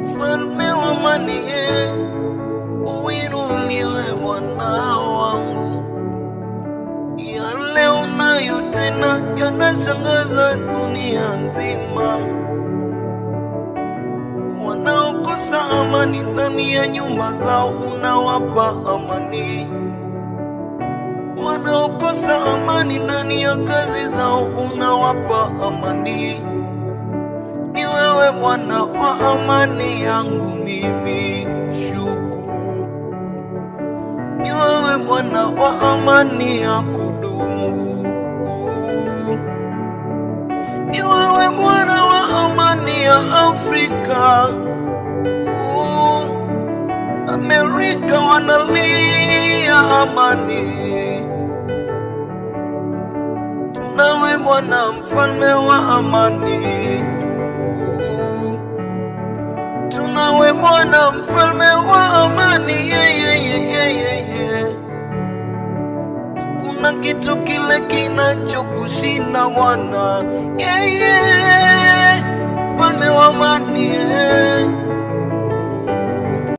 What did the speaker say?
Mfalme wa amani, uinuliwe Bwana wangu. Yale unayotenda yanashangaza dunia nzima. Wanaokosa amani ndani ya nyumba zao unawapa amani. Wanaokosa amani ndani ya kazi zao unawapa amani. Ni wewe Bwana wa amani yangu mimi, shukuru. Ni wewe Bwana wa amani ya kudumu. Ni wewe Bwana wa amani ya Afrika. Amerika wanalia amani. Tunawe Bwana mfalme wa amani. Tunawe Bwana mfalme wa amani. Kuna kitu kile kinachokushinda Bwana. Mfalme wa amani.